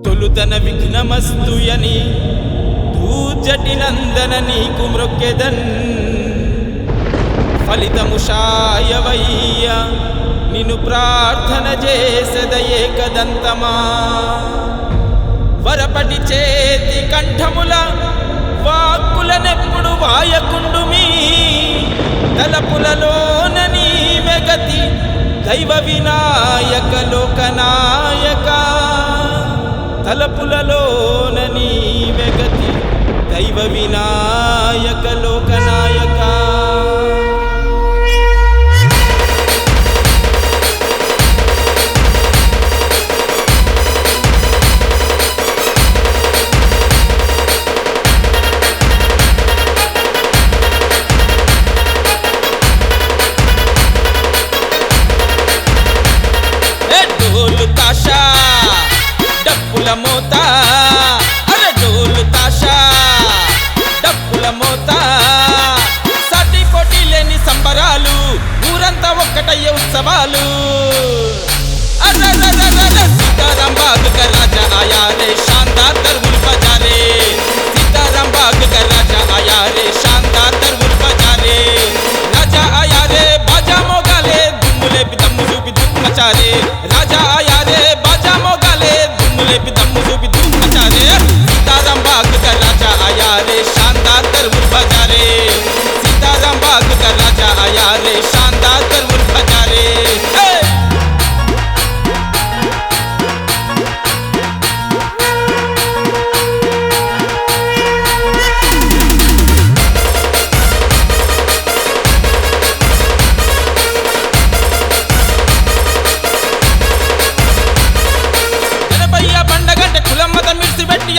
తొలుతన విఘ్నమస్తుయని దూజటి నందన నీకు మ్రొక్కెదన్ ఫలితము శాయవయ్య నిన్ను ప్రార్థన చేసెద ఏకదంతమా వరపటి చేతి కంఠముల వాక్కులనెప్పుడు వాయకుండుమీ తలపులలోన నీవే గతి దైవ వినాయక లోకనాయక తలపులలోన నీవే గతి దైవ వినాయక లోకనాయక డోలు తాషా డప్పుల మోత అరే డోలు తాషా డప్పుల మోత సాటి పోటీ లేని సంబరాలు ఊరంతా ఒక్కటయ్యే ఉత్సవాలు सीताराम बाग का राजा आया रे शानदार दरबार बजा रे सीताराम बाग का राजा आया रे शानदार दरबार बजा रे राजा आया रे बाजा मोगाले दुम्मुले भी दम्मु भी धूम मचा रे राजा आया रे बाजा मोगाले दुम्मुले भी दम्मु भी धूम मचा रे सीताराम बाग का राजा आया रे शानदार दरबार बजा रे सीताराम बाग का राजा आया रे शानदार दरबार बजा रे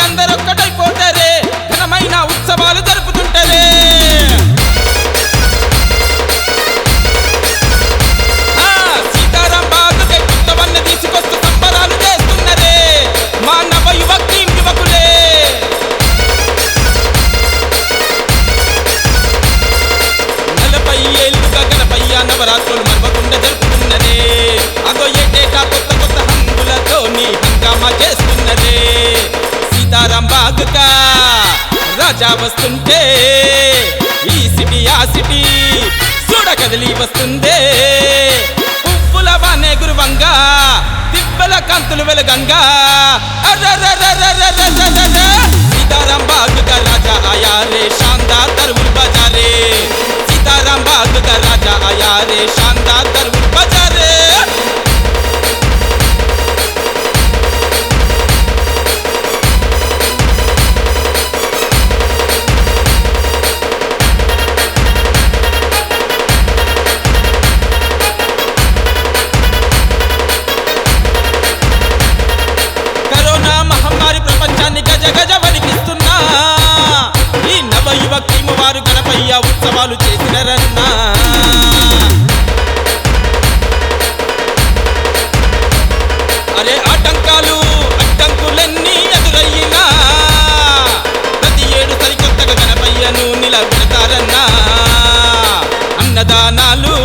అందరొక్కటైపోతారే ఘనమైన ఉత్సవాలు జరుపుతుంటారే సీతారాం బాగుకే కొత్తవన్నీ తీసుకొస్తూ సంబరాలు చేస్తున్నరే మా నవ యువకులే 40 ఏళ్ళుగా గణపయ్య నవరాత్రులు మరవకుండా జరుపుతున్నరే అదో ఏటేటా కొత్త కొత్త హంగులతో నీ హంగామా చేస్తున్నరే सीताराम बाग का राजा वस्तुंटे ఈ సిటీ ఆ సిటీ చూడ కదిలి వస్తుందే పువ్వుల వానే గురువంగా దివ్వెల కాంతులు వెలగంగా सीताराम बाग का राजा आया रे शानदार दरबार बजा रे सीताराम बाग का राजा आया रे शानदार दरबार बजा रे గజ వణికిస్తున్నా ఈ నవ యువకులు వారు గణపయ్య ఉత్సవాలు చేసినరన్నా అరే అడ్డంకులన్నీ ఎదురయ్యినా ప్రతి ఏడు సరికొత్తగా గణపయ్యను నిలబెడతారన్నా అన్నదానాలు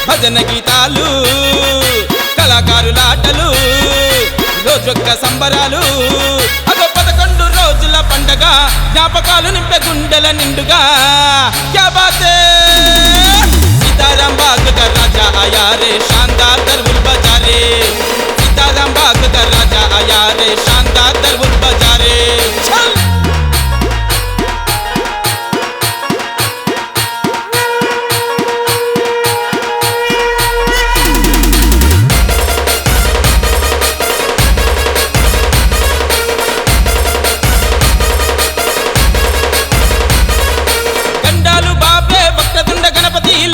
భజన గీతాలు కళాకారులాటలు రోజొక్క సంబరాలు అదో 11 రోజుల పండగ జ్ఞాపకాలు నింపే గుండెల నిండుగా క్యా బాతే सीताराम बाग का राजा आया रे शानदार दरबार बजा रे सीताराम बाग का राजा आया रे शानदार दरबार बजा रे चल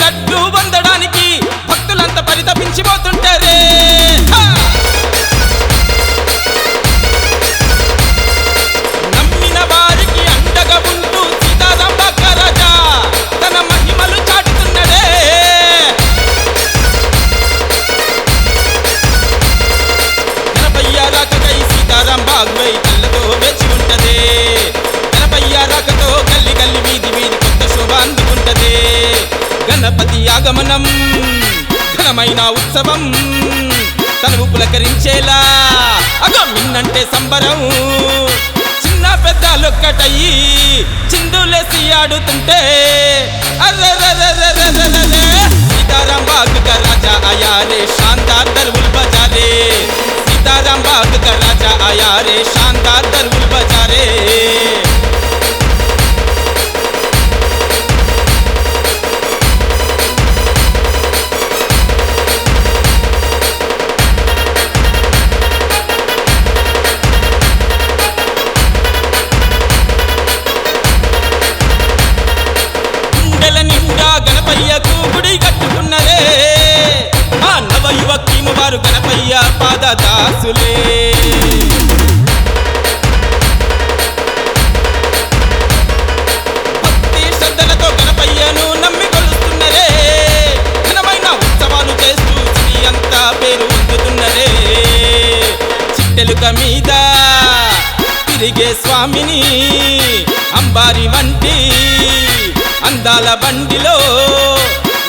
లడ్డు వందడానికి భక్తులంతా పరితపించిపోతుంటారే నమ్మిన వారికి అండగా ఉంటూ సీతారాం బాగ్ రాజా తన మహిమలు చాటుతున్నడే గణపయ్య రాకకై సీతారాం బాగ్ కళ్ళతో వేచి ఉంటదే గణపయ్య రాకతో గల్లి గల్లి వీధి వీధి కొత్త శోభ అందుకుంటదే గణపతి ఆగమనం ఘనమైన ఉత్సవం తనువు పులకరించేలా అగో మిన్నంటే సంబరం చిన్న పెద్దలొక్కటయ్యి చిందులేసి ఆడుతుంటే అర్రర్రర్రర్రర్రర్రర్రే सीताराम बाग का राजा आया रे शानदार दरबुल बजा रे सीताराम बाग का राजा आया रे शानदार दरबुल बजा रे గణపయ్యకు గుడి కట్టుకున్నరే ఆ నవ యువకీము వారు గణపయ్య పాదదాసులే భక్తి శ్రద్ధలతో గణపయ్యను నమ్మి కొలుస్తున్నరే ఘనమైన ఉత్సవాలు చేస్తూ శ్రీ అంతా పేరు పొందుతున్నరే చిట్టెలుక మీద తిరిగే స్వామిని అంబారి వంటి అందాల బండిలో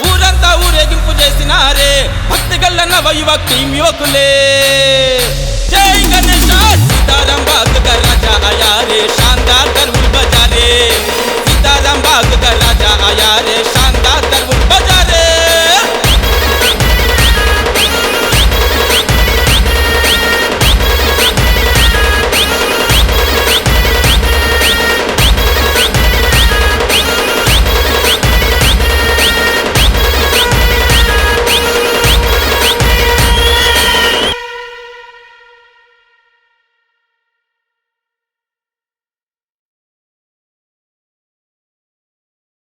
ఊరంతా ఊరేగింపు చేసినారే భక్తి గల్ల నవ యువకులే